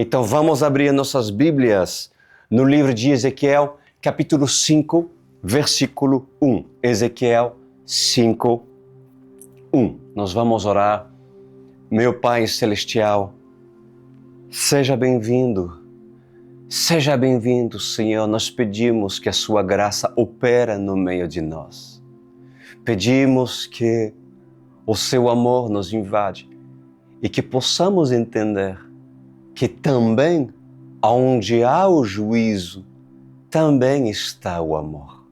Então vamos abrir nossas Bíblias no livro de Ezequiel, capítulo 5, versículo 1. Ezequiel 5, 1. Nós vamos orar. Meu Pai Celestial, seja bem-vindo. Seja bem-vindo, Senhor. Nós pedimos que a sua graça opera no meio de nós. Pedimos que o seu amor nos invade e que possamos entender que também, onde há o juízo, também está o amor.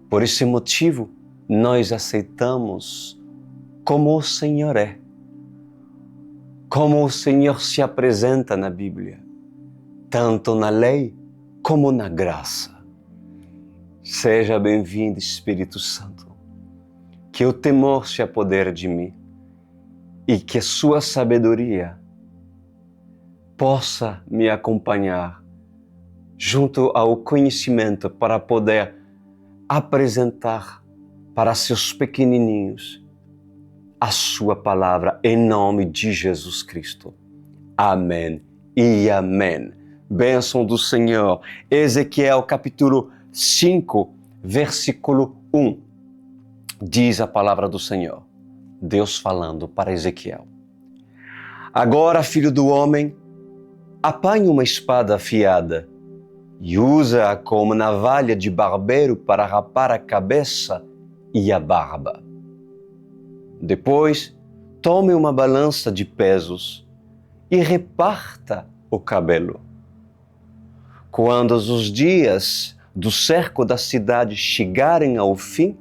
Por esse motivo, nós aceitamos como o Senhor é, como o Senhor se apresenta na Bíblia, tanto na lei como na graça. Seja bem-vindo, Espírito Santo. Que o temor se apodere de mim e que a sua sabedoria possa me acompanhar junto ao conhecimento para poder apresentar para seus pequenininhos a sua palavra em nome de Jesus Cristo. Amém e amém. Bênção do Senhor. Ezequiel capítulo 5, versículo 1. Diz a palavra do Senhor, Deus falando para Ezequiel. Agora, filho do homem, apanhe uma espada afiada e usa-a como navalha de barbeiro para rapar a cabeça e a barba. Depois, tome uma balança de pesos e reparta o cabelo. Quando os dias do cerco da cidade chegarem ao fim,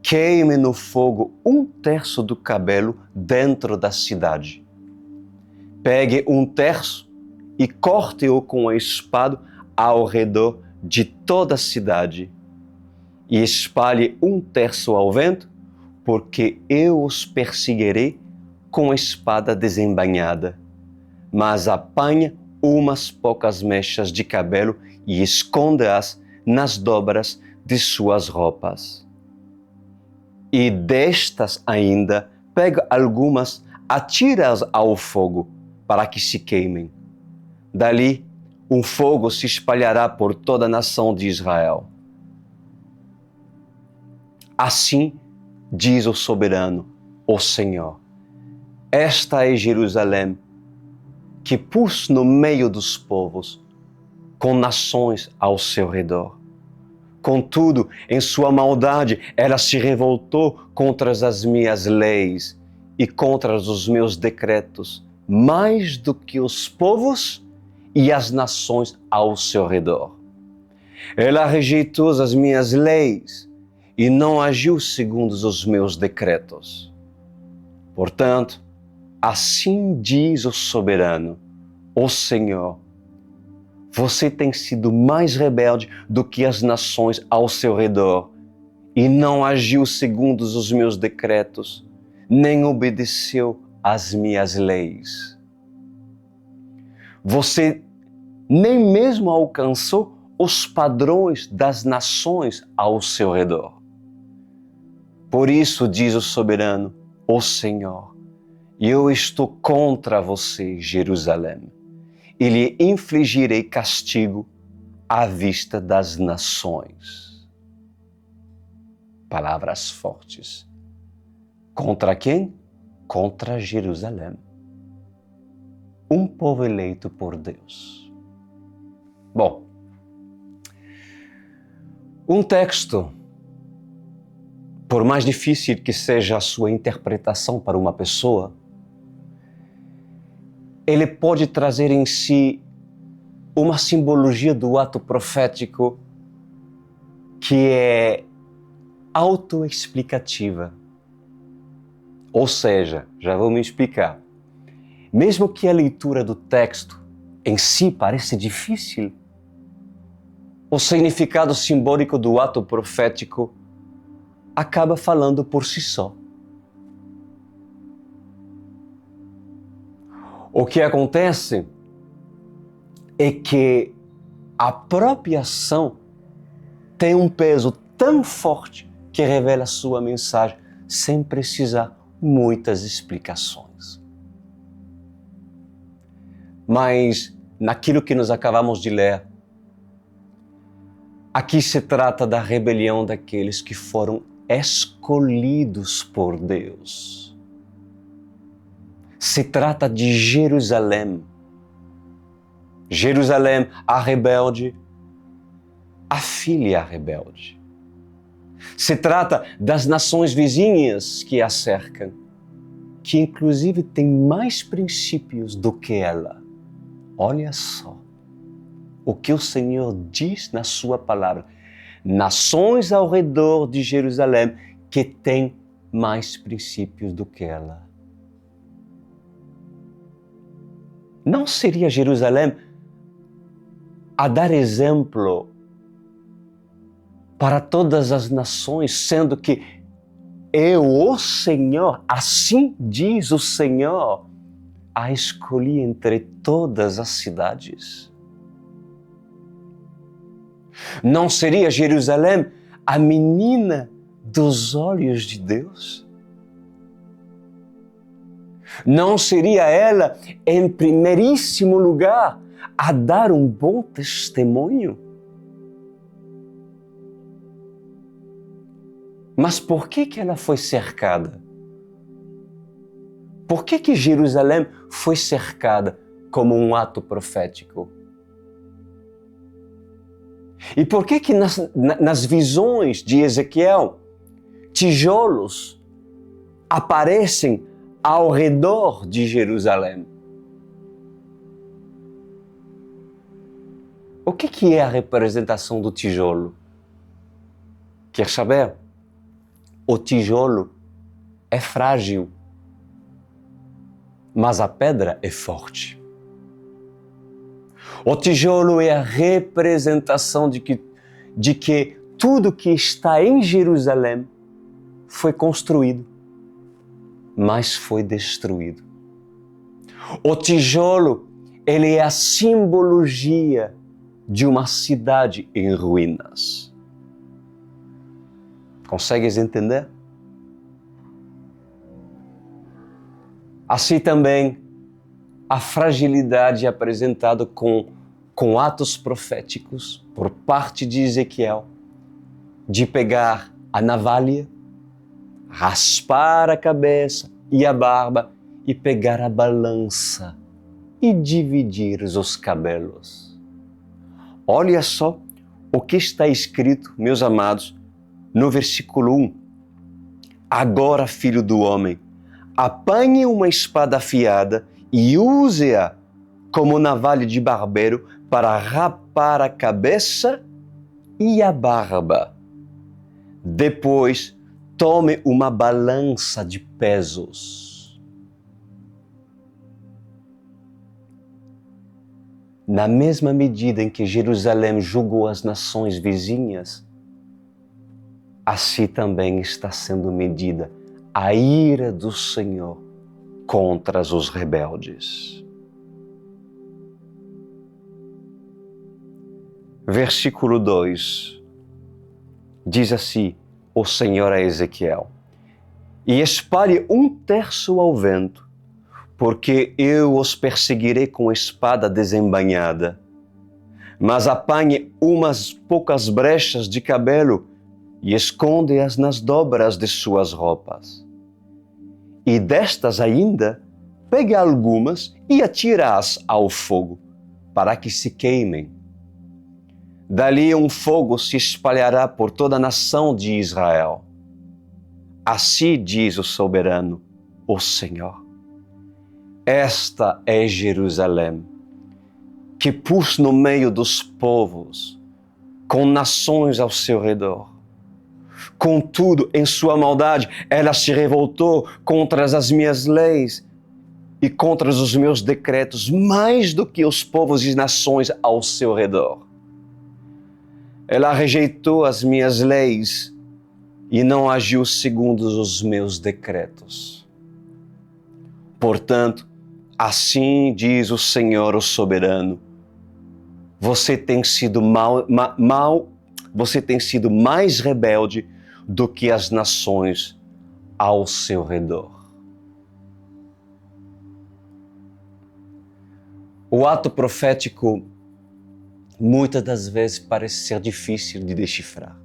queime no fogo 1/3 do cabelo dentro da cidade. Pegue 1/3 e corte-o com a espada ao redor de toda a cidade. E espalhe 1/3 ao vento, porque eu os perseguirei com a espada desembainhada. Mas apanha umas poucas mechas de cabelo e esconda-as nas dobras de suas roupas. E destas ainda, pega algumas, atira-as ao fogo, para que se queimem. Dali, um fogo se espalhará por toda a nação de Israel. Assim diz o soberano, o Senhor. Esta é Jerusalém, que pus no meio dos povos, com nações ao seu redor. Contudo, em sua maldade, ela se revoltou contra as minhas leis e contra os meus decretos, mais do que os povos e as nações ao seu redor. Ela rejeitou as minhas leis e não agiu segundo os meus decretos. Portanto, assim diz o soberano, o Senhor, você tem sido mais rebelde do que as nações ao seu redor e não agiu segundo os meus decretos, nem obedeceu às minhas leis. Você nem mesmo alcançou os padrões das nações ao seu redor. Por isso, diz o soberano, o Senhor, eu estou contra você, Jerusalém, e lhe infligirei castigo à vista das nações. Palavras fortes. Contra quem? Contra Jerusalém. Um povo eleito por Deus. Bom, um texto, por mais difícil que seja a sua interpretação para uma pessoa, ele pode trazer em si uma simbologia do ato profético que é autoexplicativa. Ou seja, já vou me explicar. Mesmo que a leitura do texto em si pareça difícil, o significado simbólico do ato profético acaba falando por si só. O que acontece é que a própria ação tem um peso tão forte que revela a sua mensagem sem precisar muitas explicações. Mas naquilo que nós acabamos de ler, aqui se trata da rebelião daqueles que foram escolhidos por Deus. Se trata de Jerusalém. Jerusalém, a rebelde, a filha rebelde. Se trata das nações vizinhas que a cercam, que inclusive têm mais princípios do que ela. Olha só o que o Senhor diz na sua palavra. Nações ao redor de Jerusalém que têm mais princípios do que ela. Não seria Jerusalém a dar exemplo para todas as nações, sendo que eu, o Senhor, assim diz o Senhor, a escolhi entre todas as cidades? Não seria Jerusalém a menina dos olhos de Deus? Não seria ela, em primeiríssimo lugar, a dar um bom testemunho? Mas por que ela foi cercada? Por que Jerusalém foi cercada como um ato profético? E por que nas visões de Ezequiel, tijolos aparecem ao redor de Jerusalém? O que é a representação do tijolo? Quer saber? O tijolo é frágil, mas a pedra é forte. O tijolo é a representação de que tudo que está em Jerusalém foi construído, mas foi destruído. O tijolo, ele é a simbologia de uma cidade em ruínas. Consegues entender? Assim também, a fragilidade é apresentada com atos proféticos por parte de Ezequiel, de pegar a navalha, raspar a cabeça e a barba e pegar a balança e dividir os cabelos. Olha só o que está escrito, meus amados, no versículo 1. Agora, filho do homem, apanhe uma espada afiada e use-a como navalha de barbeiro para rapar a cabeça e a barba. Depois, tome uma balança de pesos. Na mesma medida em que Jerusalém julgou as nações vizinhas, assim também está sendo medida a ira do Senhor contra os rebeldes. Versículo 2 diz assim o Senhor a Ezequiel: e espalhe 1/3 ao vento, porque eu os perseguirei com espada desembainhada. Mas apanhe umas poucas brechas de cabelo e esconde-as nas dobras de suas roupas. E destas ainda, pegue algumas e atire-as ao fogo, para que se queimem. Dali um fogo se espalhará por toda a nação de Israel. Assim diz o soberano, o Senhor. Esta é Jerusalém, que pus no meio dos povos, com nações ao seu redor. Contudo, em sua maldade, ela se revoltou contra as minhas leis e contra os meus decretos, mais do que os povos e nações ao seu redor. Ela rejeitou as minhas leis e não agiu segundo os meus decretos. Portanto, assim diz o Senhor, o soberano, você tem sido você tem sido mais rebelde do que as nações ao seu redor. O ato profético muitas das vezes parece ser difícil de decifrar.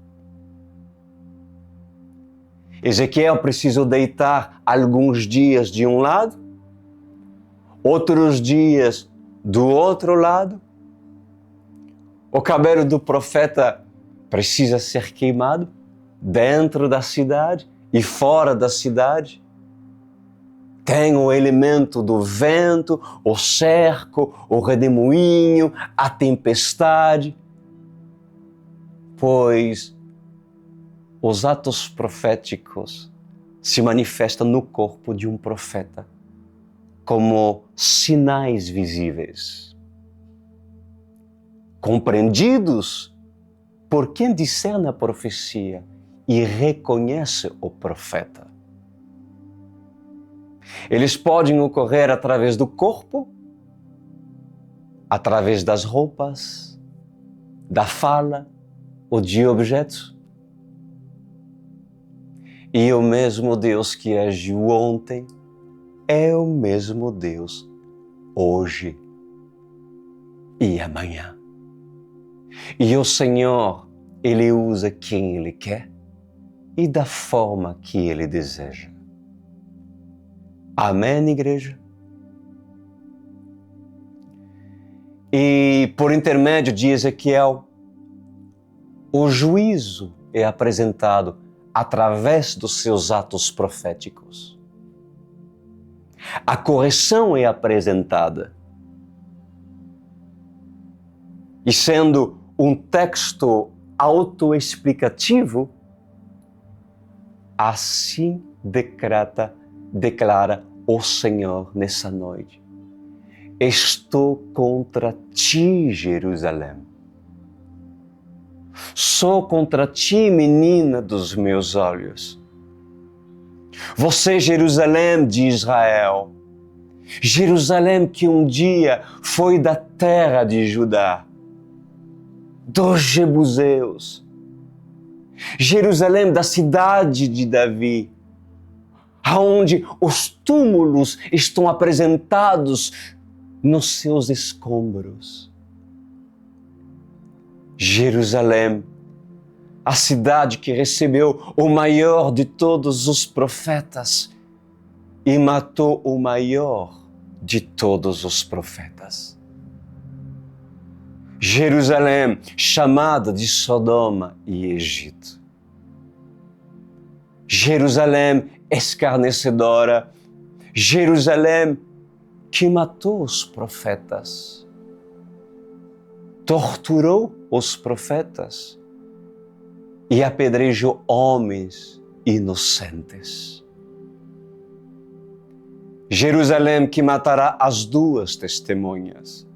Ezequiel precisou deitar alguns dias de um lado, outros dias do outro lado. O cabelo do profeta precisa ser queimado dentro da cidade e fora da cidade. Tem o elemento do vento, o cerco, o redemoinho, a tempestade, pois os atos proféticos se manifestam no corpo de um profeta como sinais visíveis, compreendidos por quem discerne a profecia e reconhece o profeta. Eles podem ocorrer através do corpo, através das roupas, da fala ou de objetos. E o mesmo Deus que agiu ontem é o mesmo Deus hoje e amanhã. E o Senhor, Ele usa quem Ele quer e da forma que Ele deseja. Amém, igreja? E por intermédio de Ezequiel, o juízo é apresentado através dos seus atos proféticos. A correção é apresentada. E sendo um texto autoexplicativo, assim declara o Senhor nessa noite: estou contra ti, Jerusalém. Sou contra ti, menina dos meus olhos. Você, Jerusalém de Israel, Jerusalém que um dia foi da terra de Judá, dos Jebuseus, Jerusalém da cidade de Davi, onde os túmulos estão apresentados nos seus escombros. Jerusalém, a cidade que recebeu o maior de todos os profetas e matou o maior de todos os profetas. Jerusalém, chamada de Sodoma e Egito. Jerusalém, escarnecedora. Jerusalém, que matou os profetas, torturou os profetas e apedrejou homens inocentes. Jerusalém que matará as duas testemunhas.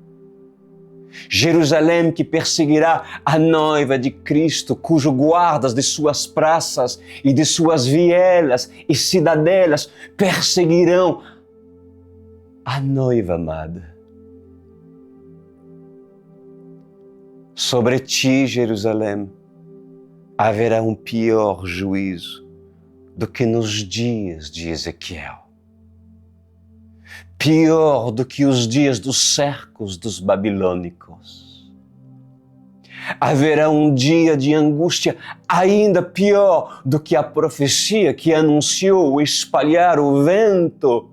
Jerusalém que perseguirá a noiva de Cristo, cujo guardas de suas praças e de suas vielas e cidadelas perseguirão a noiva amada. Sobre ti, Jerusalém, haverá um pior juízo do que nos dias de Ezequiel. Pior do que os dias dos cercos dos babilônicos. Haverá um dia de angústia ainda pior do que a profecia que anunciou espalhar o vento,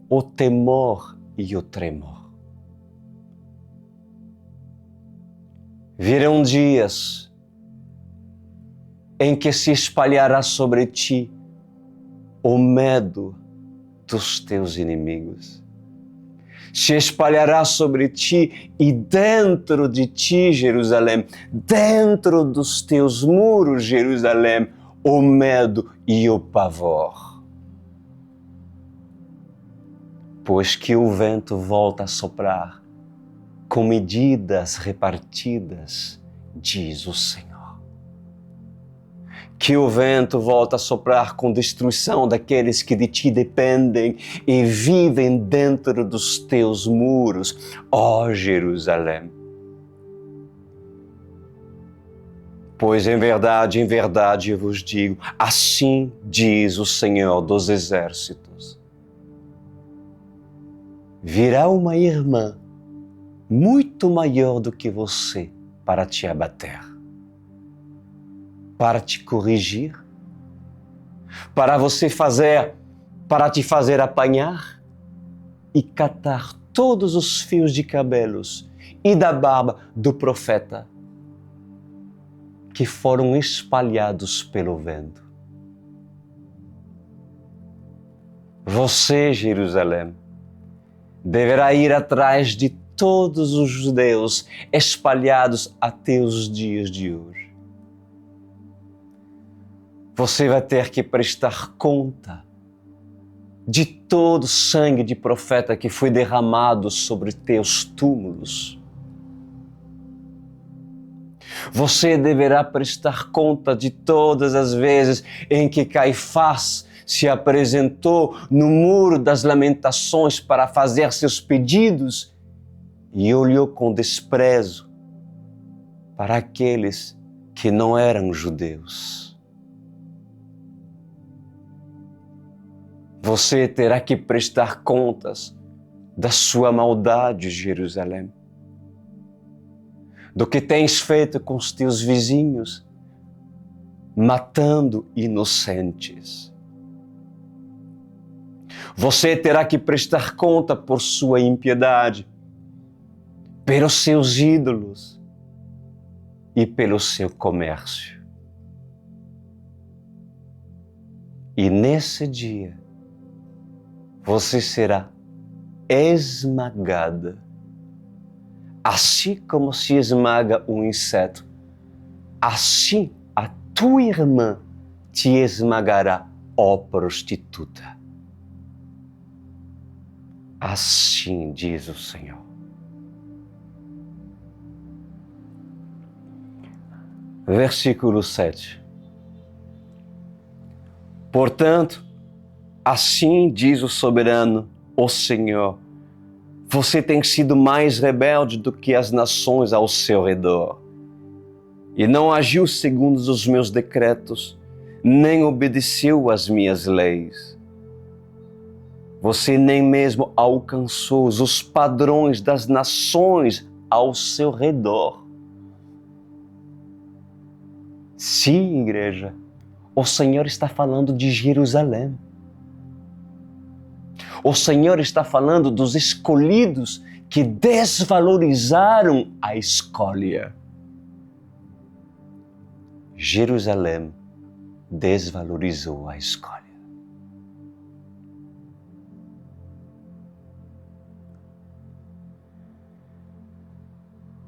o temor e o tremor. Virão dias em que se espalhará sobre ti o medo dos teus inimigos. Se espalhará sobre ti e dentro de ti, Jerusalém, dentro dos teus muros, Jerusalém, o medo e o pavor. Pois que o vento volta a soprar com medidas repartidas, diz o Senhor. Que o vento volta a soprar com destruição daqueles que de ti dependem e vivem dentro dos teus muros, ó Jerusalém. Pois em verdade eu vos digo, assim diz o Senhor dos Exércitos: virá uma irmã muito maior do que você para te abater, para te corrigir, para te fazer apanhar e catar todos os fios de cabelos e da barba do profeta que foram espalhados pelo vento. Você, Jerusalém, deverá ir atrás de todos os judeus espalhados até os dias de hoje. Você vai ter que prestar conta de todo o sangue de profeta que foi derramado sobre teus túmulos. Você deverá prestar conta de todas as vezes em que Caifás se apresentou no muro das lamentações para fazer seus pedidos e olhou com desprezo para aqueles que não eram judeus. Você terá que prestar contas da sua maldade, Jerusalém, do que tens feito com os teus vizinhos, matando inocentes. Você terá que prestar conta por sua impiedade, pelos seus ídolos e pelo seu comércio. E nesse dia, você será esmagada, assim como se esmaga um inseto, assim a tua irmã te esmagará, ó prostituta. Assim diz o Senhor. Versículo 7. Portanto, assim diz o soberano, o Senhor, você tem sido mais rebelde do que as nações ao seu redor, e não agiu segundo os meus decretos, nem obedeceu às minhas leis. Você nem mesmo alcançou os padrões das nações ao seu redor. Sim, igreja, o Senhor está falando de Jerusalém. O Senhor está falando dos escolhidos que desvalorizaram a escolha. Jerusalém desvalorizou a escolha.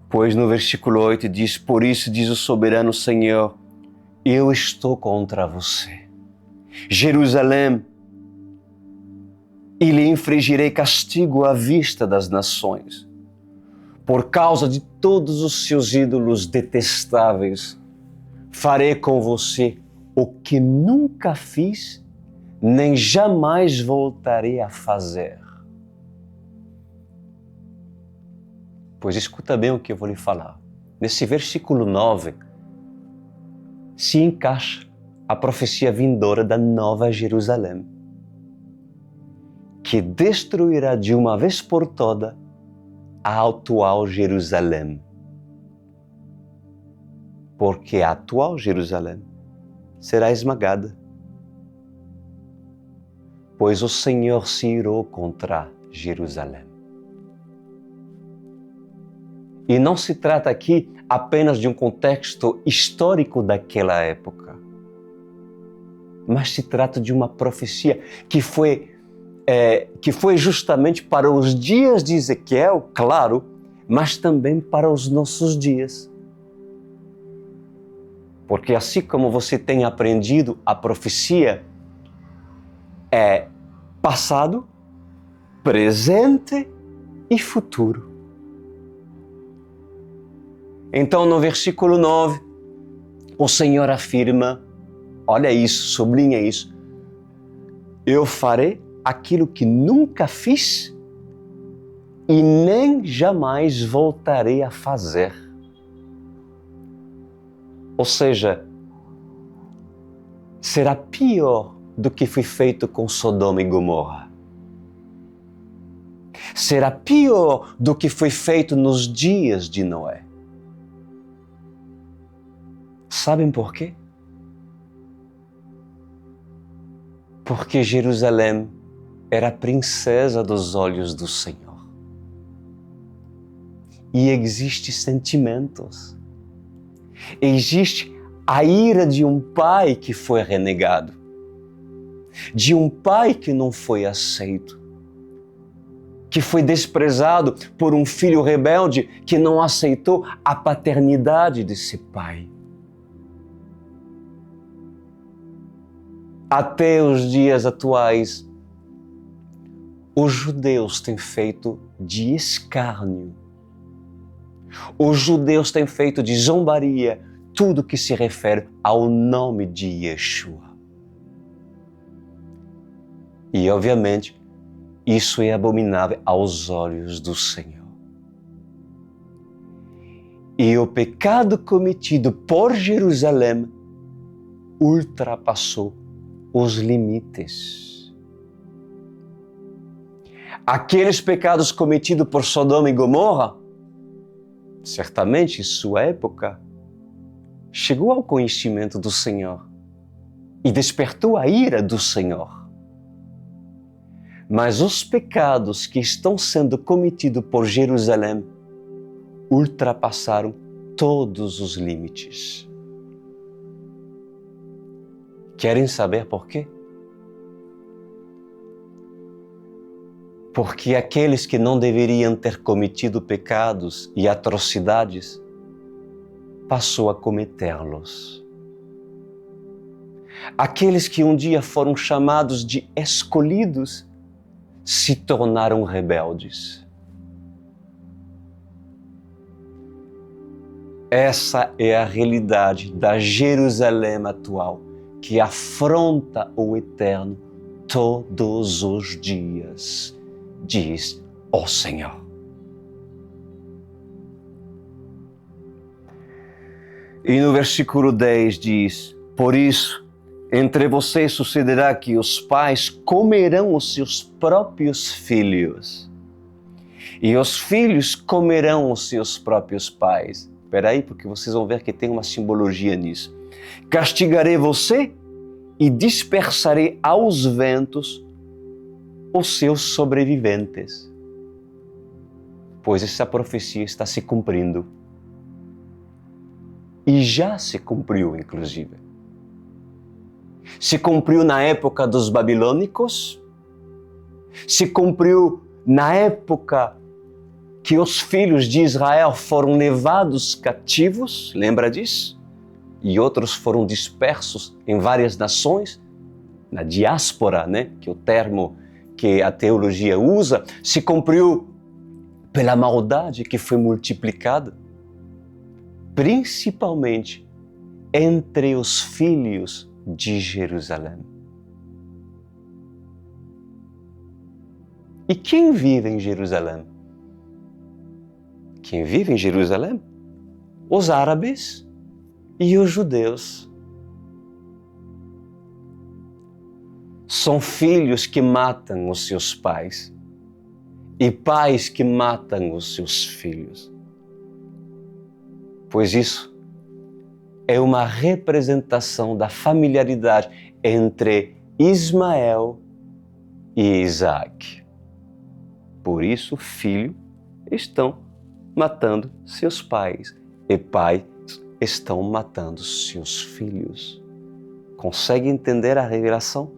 Pois no versículo 8 diz, por isso diz o soberano Senhor, eu estou contra você, Jerusalém, e lhe infligirei castigo à vista das nações, por causa de todos os seus ídolos detestáveis. Farei com você o que nunca fiz, nem jamais voltarei a fazer. Pois escuta bem o que eu vou lhe falar. Nesse versículo 9, se encaixa a profecia vindoura da Nova Jerusalém, que destruirá de uma vez por toda a atual Jerusalém. Porque a atual Jerusalém será esmagada, pois o Senhor se irou contra Jerusalém. E não se trata aqui apenas de um contexto histórico daquela época, mas se trata de uma profecia que foi justamente para os dias de Ezequiel, claro, mas também para os nossos dias. Porque assim como você tem aprendido, a profecia é passado, presente e futuro. Então, no versículo 9, o Senhor afirma, olha isso, sublinha isso, eu farei aquilo que nunca fiz e nem jamais voltarei a fazer. Ou seja, será pior do que foi feito com Sodoma e Gomorra. será pior do que foi feito nos dias de Noé. Sabem por quê? Porque Jerusalém era a princesa dos olhos do Senhor. E existem sentimentos. Existe a ira de um pai que foi renegado, de um pai que não foi aceito, que foi desprezado por um filho rebelde que não aceitou a paternidade desse pai. Até os dias atuais, os judeus têm feito de escárnio, os judeus têm feito de zombaria tudo que se refere ao nome de Yeshua. E, obviamente, isso é abominável aos olhos do Senhor. E o pecado cometido por Jerusalém ultrapassou os limites. Aqueles pecados cometidos por Sodoma e Gomorra, certamente em sua época, chegou ao conhecimento do Senhor e despertou a ira do Senhor. Mas os pecados que estão sendo cometidos por Jerusalém ultrapassaram todos os limites. Querem saber por quê? Porque aqueles que não deveriam ter cometido pecados e atrocidades passou a cometê-los. Aqueles que um dia foram chamados de escolhidos se tornaram rebeldes. Essa é a realidade da Jerusalém atual, que afronta o Eterno todos os dias, diz o Senhor. E no versículo 10 diz: por isso, entre vocês sucederá que os pais comerão os seus próprios filhos, e os filhos comerão os seus próprios pais. Espera aí, porque vocês vão ver que tem uma simbologia nisso. Castigarei você e dispersarei aos ventos os seus sobreviventes. Pois essa profecia está se cumprindo. E já se cumpriu, inclusive. Se cumpriu na época dos babilônicos, se cumpriu na época que os filhos de Israel foram levados cativos, lembra disso? E outros foram dispersos em várias nações, na diáspora, né? Que é o termo que a teologia usa, se cumpriu pela maldade que foi multiplicada, principalmente entre os filhos de Jerusalém. E quem vive em Jerusalém? Quem vive em Jerusalém? Os árabes e os judeus. São filhos que matam os seus pais e pais que matam os seus filhos. Pois isso é uma representação da familiaridade entre Ismael e Isaac. Por isso, filhos estão matando seus pais e pais estão matando seus filhos. Consegue entender a revelação?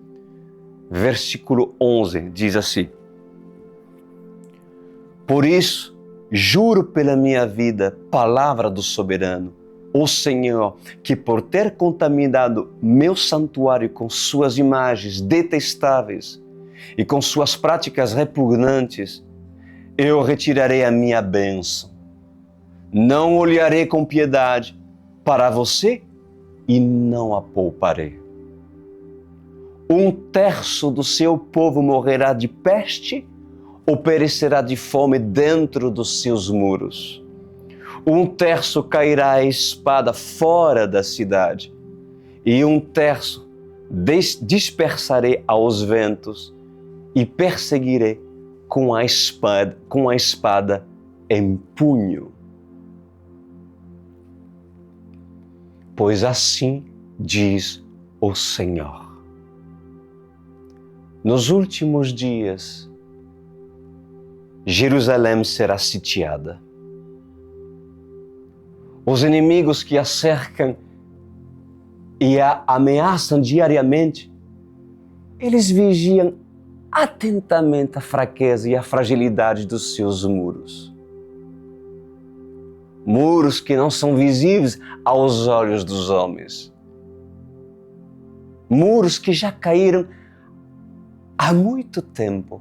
Versículo 11 diz assim: por isso, juro pela minha vida, palavra do soberano, o Senhor, que por ter contaminado meu santuário com suas imagens detestáveis e com suas práticas repugnantes, eu retirarei a minha bênção. Não olharei com piedade para você e não a pouparei. 1/3 do seu povo morrerá de peste ou perecerá de fome dentro dos seus muros. 1/3 cairá a espada fora da cidade, e 1/3 dispersarei aos ventos e perseguirei com a espada em punho. Pois assim diz o Senhor: nos últimos dias, Jerusalém será sitiada. Os inimigos que a cercam e a ameaçam diariamente, eles vigiam atentamente a fraqueza e a fragilidade dos seus muros. Muros que não são visíveis aos olhos dos homens. Muros que já caíram há muito tempo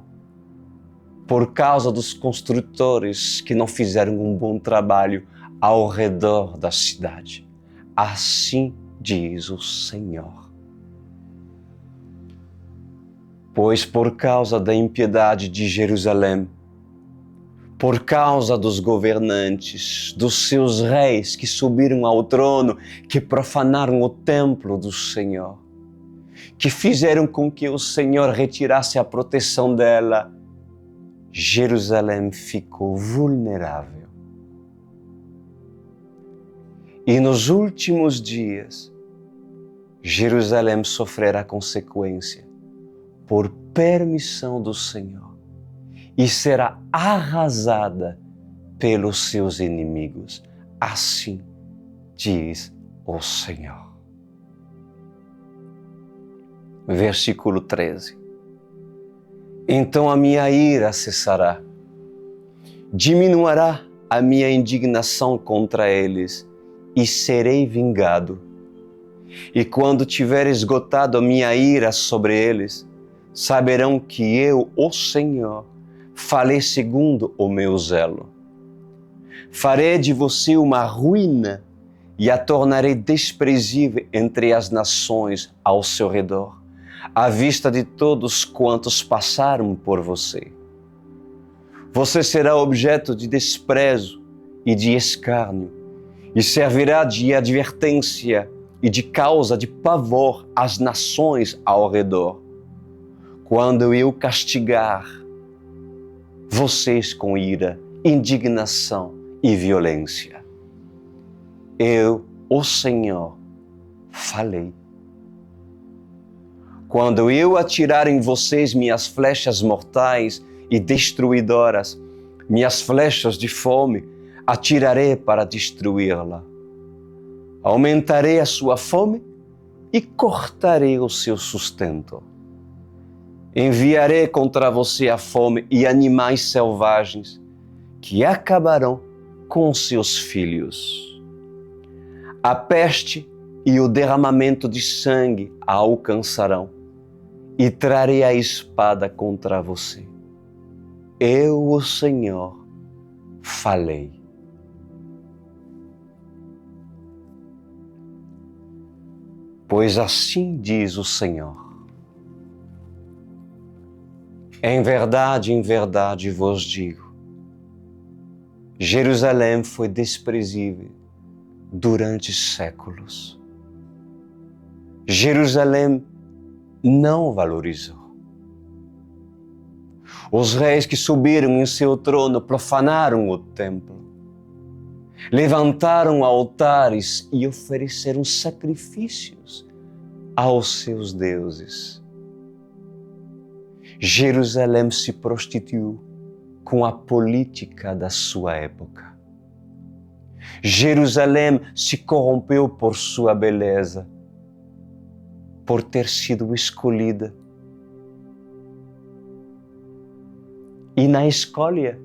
por causa dos construtores que não fizeram um bom trabalho ao redor da cidade. Assim diz o Senhor. Pois por causa da impiedade de Jerusalém, por causa dos governantes, dos seus reis que subiram ao trono, que profanaram o templo do Senhor, que fizeram com que o Senhor retirasse a proteção dela, Jerusalém ficou vulnerável. E nos últimos dias, Jerusalém sofrerá consequência por permissão do Senhor e será arrasada pelos seus inimigos. Assim diz o Senhor. Versículo 13. Então a minha ira cessará, diminuirá a minha indignação contra eles e serei vingado. E quando tiver esgotado a minha ira sobre eles, saberão que eu, o Senhor, falei segundo o meu zelo. Farei de você uma ruína e a tornarei desprezível entre as nações ao seu redor, à vista de todos quantos passaram por você. Você será objeto de desprezo e de escárnio, e servirá de advertência e de causa de pavor às nações ao redor, quando eu castigar vocês com ira, indignação e violência. Eu, o Senhor, falei. Quando eu atirar em vocês minhas flechas mortais e destruidoras, minhas flechas de fome, atirarei para destruí-la. Aumentarei a sua fome e cortarei o seu sustento. Enviarei contra você a fome e animais selvagens que acabarão com seus filhos. A peste e o derramamento de sangue a alcançarão e trarei a espada contra você. Eu, o Senhor, falei. Pois assim diz o Senhor: em verdade vos digo, Jerusalém foi desprezível durante séculos. Jerusalém não valorizou. Os reis que subiram em seu trono profanaram o templo, levantaram altares e ofereceram sacrifícios aos seus deuses. Jerusalém se prostituiu com a política da sua época. Jerusalém se corrompeu por sua beleza, por ter sido escolhida. E na escolha,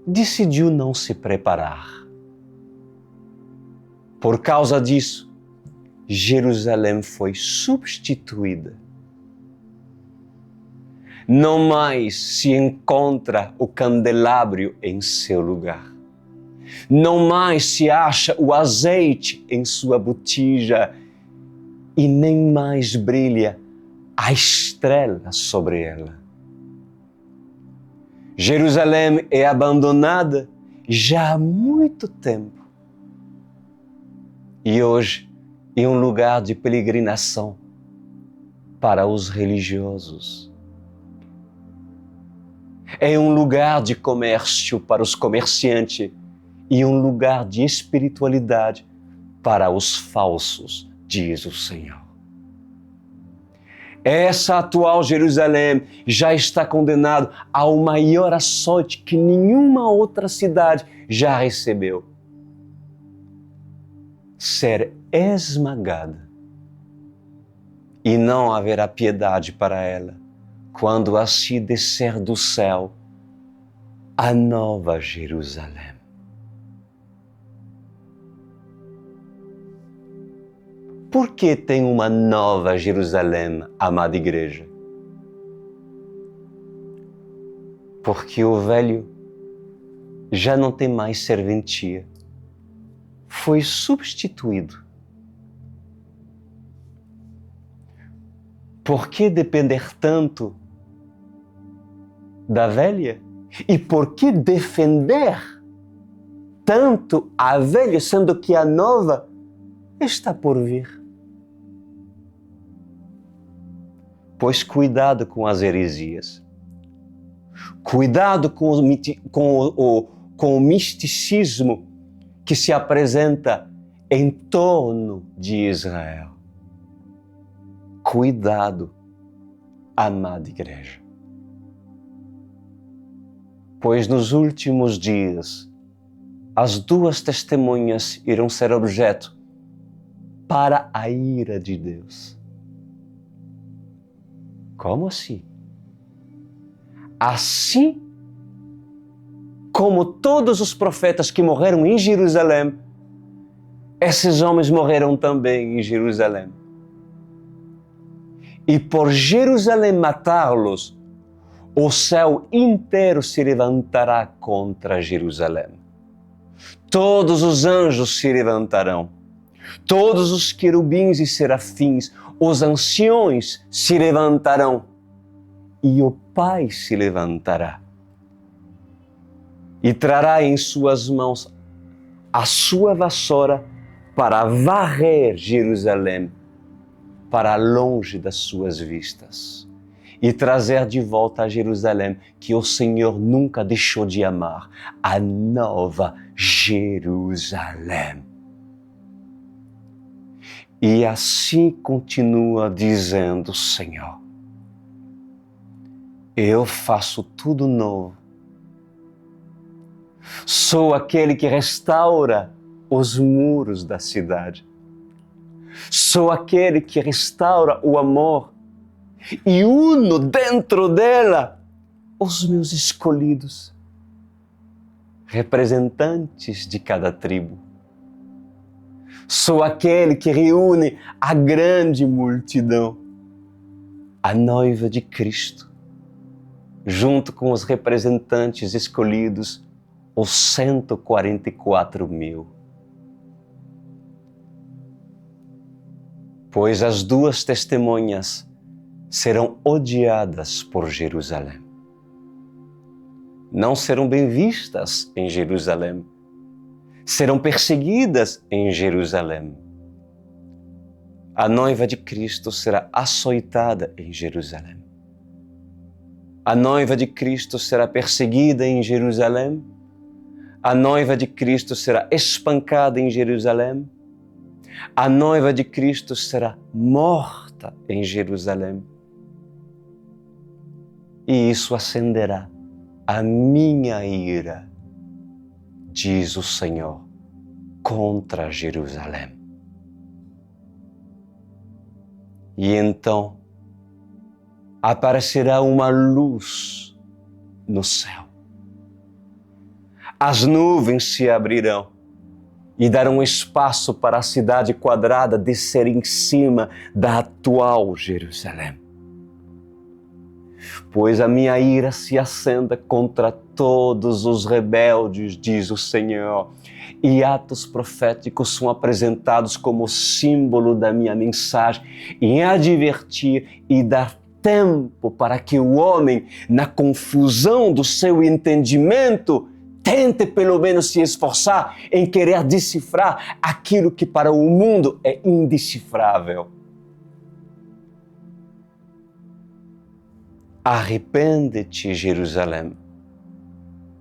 decidiu não se preparar. Por causa disso, Jerusalém foi substituída. Não mais se encontra o candelabro em seu lugar. Não mais se acha o azeite em sua botija e nem mais brilha a estrela sobre ela. Jerusalém é abandonada já há muito tempo e hoje é um lugar de peregrinação para os religiosos. é um lugar de comércio para os comerciantes e um lugar de espiritualidade para os falsos, diz o Senhor. Essa atual Jerusalém já está condenada ao maior açoite que nenhuma outra cidade já recebeu. Ser esmagada. E não haverá piedade para ela quando assim descer do céu a nova Jerusalém. Por que tem uma nova Jerusalém, amada igreja? Porque o velho já não tem mais serventia. Foi substituído. Por que depender tanto da velha? E por que defender tanto a velha, sendo que a nova está por vir? Pois cuidado com as heresias. Cuidado com o misticismo que se apresenta em torno de Israel. Cuidado, amada igreja. Pois nos últimos dias, as duas testemunhas irão ser objeto para a ira de Deus. Como assim? Assim como todos os profetas que morreram em Jerusalém, esses homens morreram também em Jerusalém. E por Jerusalém matá-los, o céu inteiro se levantará contra Jerusalém. Todos os anjos se levantarão, todos os querubins e serafins, os anciões se levantarão, e o Pai se levantará e trará em suas mãos a sua vassoura para varrer Jerusalém para longe das suas vistas e trazer de volta a Jerusalém que o Senhor nunca deixou de amar, a nova Jerusalém. E assim continua dizendo o Senhor: eu faço tudo novo. Sou aquele que restaura os muros da cidade. Sou aquele que restaura o amor e uno dentro dela os meus escolhidos, representantes de cada tribo. Sou aquele que reúne a grande multidão, a noiva de Cristo, junto com os representantes escolhidos, os 144 mil. Pois as duas testemunhas serão odiadas por Jerusalém. Não serão bem vistas em Jerusalém. Serão perseguidas em Jerusalém. A noiva de Cristo será açoitada em Jerusalém. A noiva de Cristo será perseguida em Jerusalém. A noiva de Cristo será espancada em Jerusalém. A noiva de Cristo será morta em Jerusalém. E isso acenderá a minha ira, diz o Senhor, contra Jerusalém. E então aparecerá uma luz no céu. As nuvens se abrirão e darão espaço para a cidade quadrada descer em cima da atual Jerusalém. Pois a minha ira se acenda contra todos os rebeldes, diz o Senhor, e atos proféticos são apresentados como símbolo da minha mensagem em advertir e dar tempo para que o homem, na confusão do seu entendimento, tente pelo menos se esforçar em querer decifrar aquilo que para o mundo é indecifrável. Arrepende-te, Jerusalém,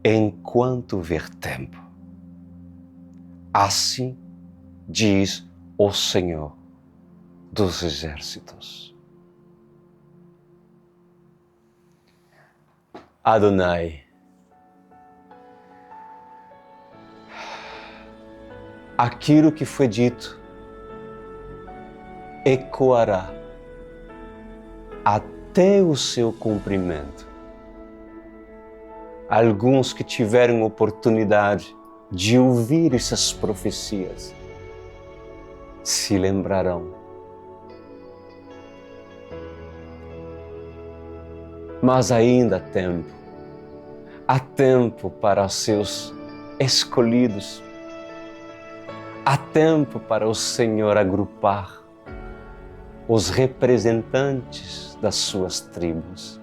enquanto houver tempo. Assim diz o Senhor dos Exércitos. Adonai, aquilo que foi dito ecoará até o seu cumprimento. Alguns que tiveram oportunidade de ouvir essas profecias se lembrarão. Mas ainda há tempo para os seus escolhidos, há tempo para o Senhor agrupar os representantes das suas tribos,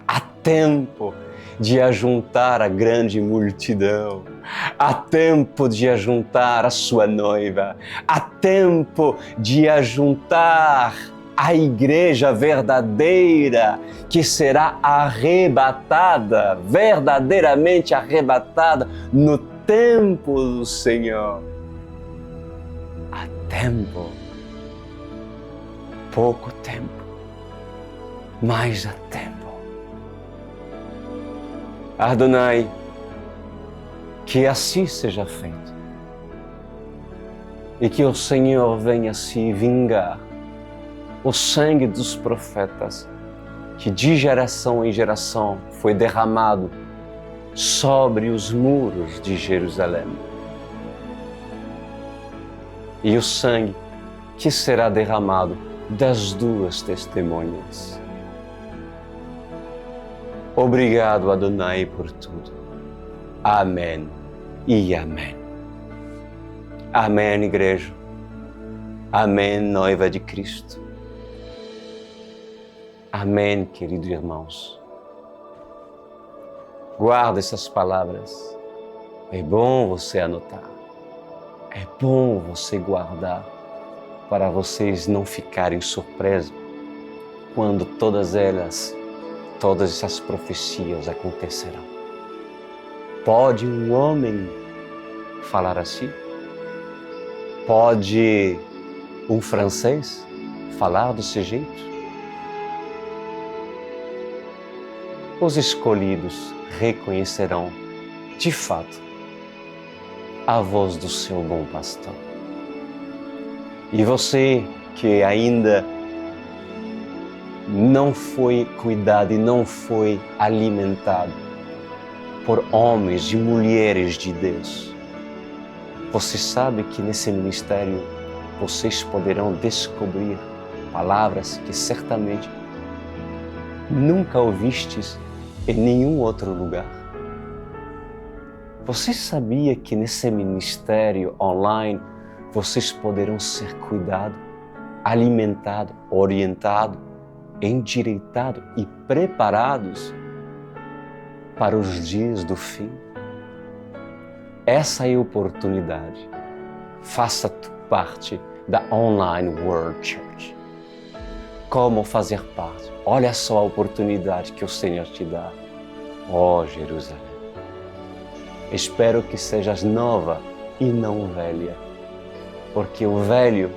há tempo de ajuntar a grande multidão, há tempo de ajuntar a sua noiva, há tempo de ajuntar a igreja verdadeira que será arrebatada, verdadeiramente arrebatada no tempo do Senhor. Há tempo, pouco tempo, mas há tempo. Adonai, que assim seja feito e que o Senhor venha se vingar o sangue dos profetas que de geração em geração foi derramado sobre os muros de Jerusalém. E o sangue que será derramado das duas testemunhas. Obrigado, Adonai, por tudo. Amém e amém. Amém, igreja. Amém, noiva de Cristo. Amém, queridos irmãos. Guarda essas palavras. É bom você anotar. É bom você guardar para vocês não ficarem surpresos quando todas essas profecias acontecerão. Pode um homem falar assim? Pode um francês falar desse jeito? Os escolhidos reconhecerão, de fato, a voz do seu bom pastor. E você que ainda não foi cuidado e não foi alimentado por homens e mulheres de Deus, você sabe que nesse ministério vocês poderão descobrir palavras que certamente nunca ouvistes em nenhum outro lugar. Você sabia que nesse ministério online vocês poderão ser cuidados, alimentados, orientados, endireitados e preparados para os dias do fim? Essa é a oportunidade. Faça parte da Online World Church. Como fazer parte? Olha só a oportunidade que o Senhor te dá. Ó Jerusalém, espero que sejas nova e não velha, porque o velho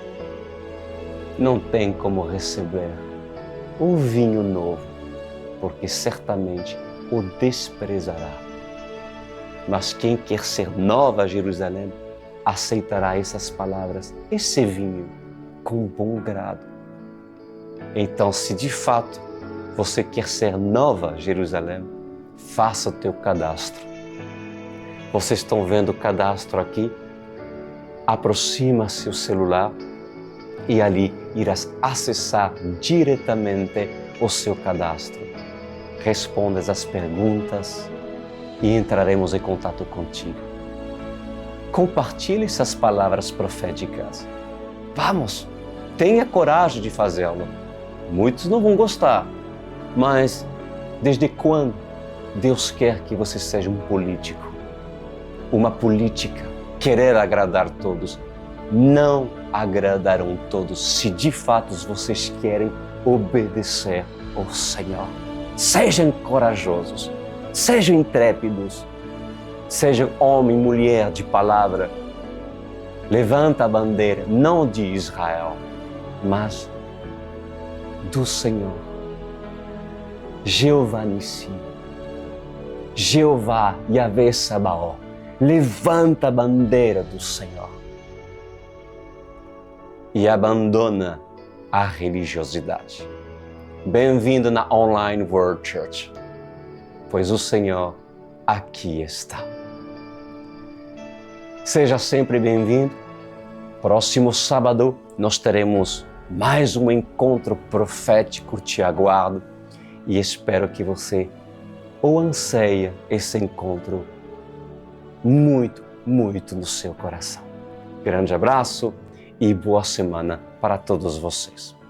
não tem como receber o vinho novo, porque certamente o desprezará. Mas quem quer ser nova Jerusalém, aceitará essas palavras, esse vinho, com bom grado. Então, se de fato você quer ser nova Jerusalém, faça o teu cadastro. Vocês estão vendo o cadastro aqui? Aproxima-se o celular e ali irás acessar diretamente o seu cadastro. Respondas as perguntas e entraremos em contato contigo. Compartilhe essas palavras proféticas. Vamos, tenha coragem de fazê-lo. Muitos não vão gostar, mas desde quando Deus quer que você seja um político? Uma política, querer agradar todos. Não agradarão todos se de fato vocês querem obedecer ao Senhor. Sejam corajosos, Sejam intrépidos, sejam homem e mulher de palavra. Levanta a bandeira, não de Israel, mas do Senhor. Jeová Nissi, Jeová Yahvé Sabaoth, levanta a bandeira do Senhor e abandona a religiosidade. Bem-vindo na Online World Church, pois o Senhor aqui está. Seja sempre bem-vindo. Próximo sábado nós teremos mais um encontro profético, te aguardo e espero que você o anseia esse encontro muito, muito no seu coração. Grande abraço e boa semana para todos vocês.